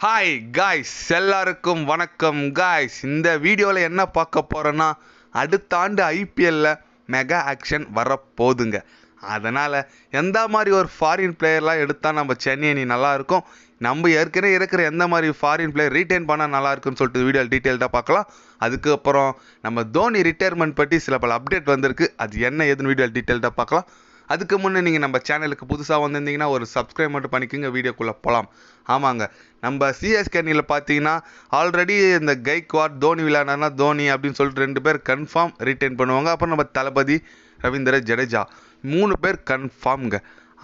Hi guys, எல்லாருக்கும் வணக்கம் guys. இந்த வீடியோவில் என்ன பார்க்க போகிறோன்னா, அடுத்த ஆண்டு ஐபிஎல்லில் மெகா ஆக்ஷன் வரப்போகுதுங்க. அதனால் எந்த மாதிரி ஒரு ஃபாரின் பிளேயர்லாம் எடுத்தால் நம்ம சென்னை அணி நல்லாயிருக்கும், நம்ம ஏற்கனவே இருக்கிற எந்த மாதிரி ஃபாரின் பிளேயர் ரீட்டைன் பண்ணால் நல்லாயிருக்குன்னு சொல்லிட்டு வீடியோ டீட்டெயில்டாக பார்க்கலாம். அதுக்கப்புறம் நம்ம தோனி ரிட்டையர்மெண்ட் பற்றி சில பல அப்டேட் வந்திருக்கு, அது என்ன ஏதுன்னு வீடியோ டீட்டெயில்டாக பார்க்கலாம். அதுக்கு முன்னே நீங்கள் நம்ம சேனலுக்கு புதுசாக வந்திருந்தீங்கன்னா ஒரு சப்ஸ்கிரைப் மட்டும் பண்ணிக்கோங்க. வீடியோக்குள்ளே போகலாம். ஆமாங்க, நம்ம சிஎஸ்கே அணியில் பார்த்தீங்கன்னா ஆல்ரெடி இந்த கைக்வாட் தோனி விளையாடுனா தோனி அப்படின்னு சொல்லிட்டு 2 பேர் கன்ஃபார்ம் ரிட்டைன் பண்ணுவாங்க. அப்புறம் நம்ம தளபதி ரவீந்திர ஜடேஜா 3 பேர் கன்ஃபார்ம்ங்க.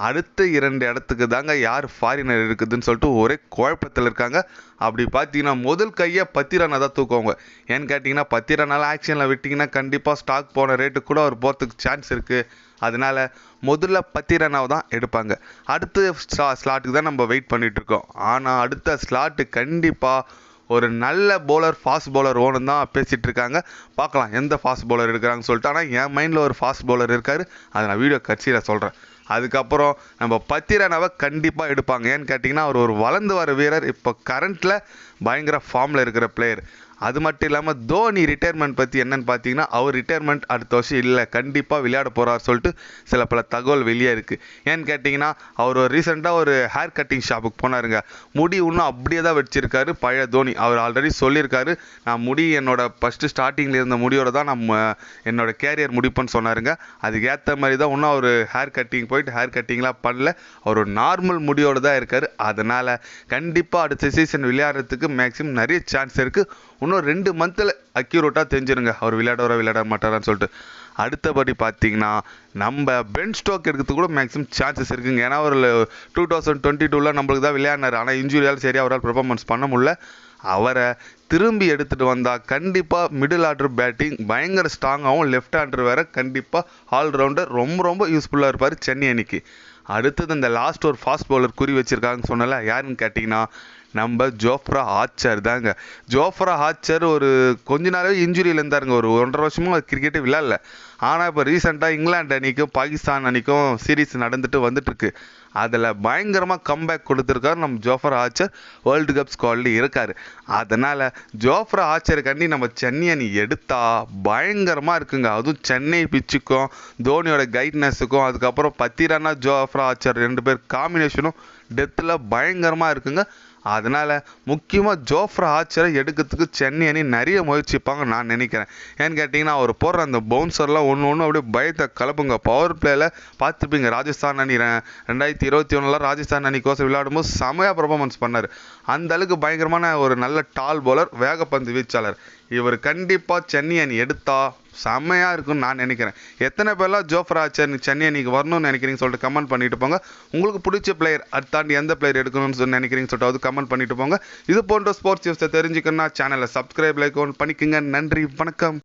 அடுத்த 2 இடத்துக்கு தாங்க யார் ஃபாரினர் இருக்குதுன்னு சொல்லிட்டு ஒரே குழப்பத்தில் இருக்காங்க. அப்படி பார்த்தீங்கன்னா முதல் கையை 10 ரன்னை தான் தூக்குவாங்க. ஏன்னு கேட்டிங்கன்னா 10 ரன்னால் ஆக்ஷனில் விட்டிங்கன்னா கண்டிப்பாக ஸ்டாக் போன ரேட்டு கூட அவர் போகிறதுக்கு சான்ஸ் இருக்குது. அதனால் முதல்ல 10 ரன்னாவை தான் எடுப்பாங்க. அடுத்த ஸ்லாட்டுக்கு தான் நம்ம வெயிட் பண்ணிகிட்ருக்கோம். ஆனால் அடுத்த ஸ்லாட்டு கண்டிப்பாக ஒரு நல்ல பவுலர், ஃபாஸ்ட் பவுலர் ஓணும் தான் பேசிகிட்டு இருக்காங்க. பார்க்கலாம் எந்த ஃபாஸ்ட் பவுலர் எடுக்கிறாங்கன்னு சொல்லிட்டு. ஆனால் என் மைண்டில் ஒரு ஃபாஸ்ட் பவுலர் இருக்கார், அதை நான் வீடியோ கட்சியில் சொல்கிறேன். அதுக்கப்புறம் நம்ம 10 ரன்னாவை கண்டிப்பாக எடுப்பாங்க. ஏன்னு கேட்டிங்கன்னா அவர் ஒரு வளர்ந்து வர வீரர், இப்போ கரண்ட்டில் பயங்கர ஃபார்மில் இருக்கிற பிளேயர். அது மட்டும் இல்லாமல் தோனி ரிட்டையர்மெண்ட் பற்றி என்னென்னு பார்த்தீங்கன்னா, அவர் ரிட்டையர்மெண்ட் அடுத்த வருஷம் இல்லை, கண்டிப்பாக விளையாட போகிறார் சொல்லிட்டு சில பல தகவல் வெளியே இருக்குது. ஏன்னு கேட்டிங்கன்னா அவர் ரீசெண்டாக ஒரு ஹேர் கட்டிங் ஷாப்புக்கு போனாருங்க. முடி இன்னும் அப்படியே தான் வச்சிருக்காரு பழைய தோனி. அவர் ஆல்ரெடி சொல்லியிருக்காரு, நான் முடி என்னோட ஃபஸ்ட்டு ஸ்டார்டிங்கில் இருந்த முடியோட தான் நம்ம என்னோட கேரியர் முடிப்பேன்னு சொன்னாருங்க. அதுக்கு ஏற்ற மாதிரி தான் இன்னும் அவர் ஹேர் கட்டிங் போயிட்டு ஹேர் கட்டிங்லாம் பண்ணல, அவர் ஒரு நார்மல் முடியோடு தான் இருக்கார். அதனால் கண்டிப்பாக அடுத்த சீசன் விளையாடுறதுக்கு மேக்ஸிமம் நிறைய சான்ஸ் இருக்குது. இன்னும் 2 மந்தில் அக்யூரேட்டாக தெரிஞ்சிருங்க அவர் விளையாட மாட்டாரான்னு சொல்லிட்டு. அடுத்தபடி பார்த்தீங்கன்னா நம்ம பென் ஸ்டோக் எடுக்கிறதுக்கு கூட மேக்ஸிமம் சான்சஸ் இருக்குங்க. ஏன்னா ஒரு 2022 நம்மளுக்கு தான் விளையாடினார். ஆனால் இன்ஜுரியால் சரி அவரால் பெர்ஃபார்மன்ஸ் பண்ண முடியல. அவரை திரும்பி எடுத்துகிட்டு வந்தால் கண்டிப்பாக மிடில் ஆர்டர் பேட்டிங் பயங்கர ஸ்ட்ராங்காகவும், லெஃப்ட் ஹேண்டர் வேறு கண்டிப்பாக ஆல்ரவுண்டர் ரொம்ப யூஸ்ஃபுல்லாக இருப்பார் சென்னை அணிக்கு. அடுத்தது இந்த லாஸ்ட் ஒரு ஃபாஸ்ட் பவுலர் குறி வச்சுருக்காங்கன்னு சொன்னல, யாருன்னு கேட்டிங்கன்னா நம்ம ஜோஃப்ரா ஆர்ச்சர் தாங்க. ஜோஃப்ரா ஆர்ச்சர் ஒரு கொஞ்ச நாளாகவே இன்ஜுரியில் இருந்தாருங்க. ஒரு 1.5 வருஷமும் கிரிக்கெட்டே விளையாடல. ஆனால் இப்போ ரீசெண்டாக இங்கிலாந்து அணிக்கும் பாகிஸ்தான் அணிக்கும் சீரீஸ் வந்துட்டுருக்கு. அதில் பயங்கரமாக கம்பேக் கொடுத்துருக்காரு நம்ம ஜோஃப்ரா ஆர்ச்சர். வேர்ல்டு கப் ஸ்குவாட்லேயும் இருக்கார். அதனால் ஜோஃப்ரா ஆர்ச்சருக்காண்டி நம்ம சென்னை அணி எடுத்தால் பயங்கரமாக இருக்குங்க. அதுவும் சென்னை பிச்சுக்கும் தோனியோட கைட்னஸுக்கும் அதுக்கப்புறம் 10 ரன்னா ஜோஃப்ரா ஆர்ச்சர் 2 பேர் காம்பினேஷனும் டெத்தில் பயங்கரமாக இருக்குங்க. அதனால் முக்கியமாக ஜோஃப்ரா ஆர்ச்சரை எடுக்கிறதுக்கு சென்னை அணி நிறைய முயற்சிப்பாங்க நான் நினைக்கிறேன். ஏன்னு கேட்டிங்கன்னா அவர் போடுற அந்த பவுன்சர்லாம் ஒன்று அப்படியே பயத்தை கலப்புங்க. பவர் பிளேயில் பார்த்துருப்பீங்க, ராஜஸ்தான் அணி 2021 ராஜஸ்தான் அணிக்கோசம் விளையாடும்போது செமையாக பெர்ஃபார்மன்ஸ் பண்ணார். அந்த அளவுக்கு பயங்கரமான ஒரு நல்ல டால் பவுலர், வேகப்பந்து வீச்சாளர். இவர் கண்டிப்பாக சென்னை அணி எடுத்தால் செம்மையாக இருக்குன்னு நான் நினைக்கிறேன். எத்தனை பேர்லாம் ஜோஃப்ரா ஆர்ச்சர் சென்னை அணிக்கு வரணும்னு நினைக்கிறீங்கன்னு சொல்லிட்டு கமெண்ட் பண்ணிட்டு போங்க. உங்களுக்கு பிடிச்ச பிளேயர் தாண்டி எந்த பிளேயர் எடுக்கணும்னு சொல்லி நினைக்கிறீங்கன்னு சொல்லிட்டு அது கமெண்ட் பண்ணிட்டு போங்க. இது போன்ற ஸ்போர்ட்ஸ் நியூஸை தெரிஞ்சுக்கணும்னா சேனலை சப்ஸ்கிரைப், லைக் பண்ணிக்கோங்க. நன்றி, வணக்கம்.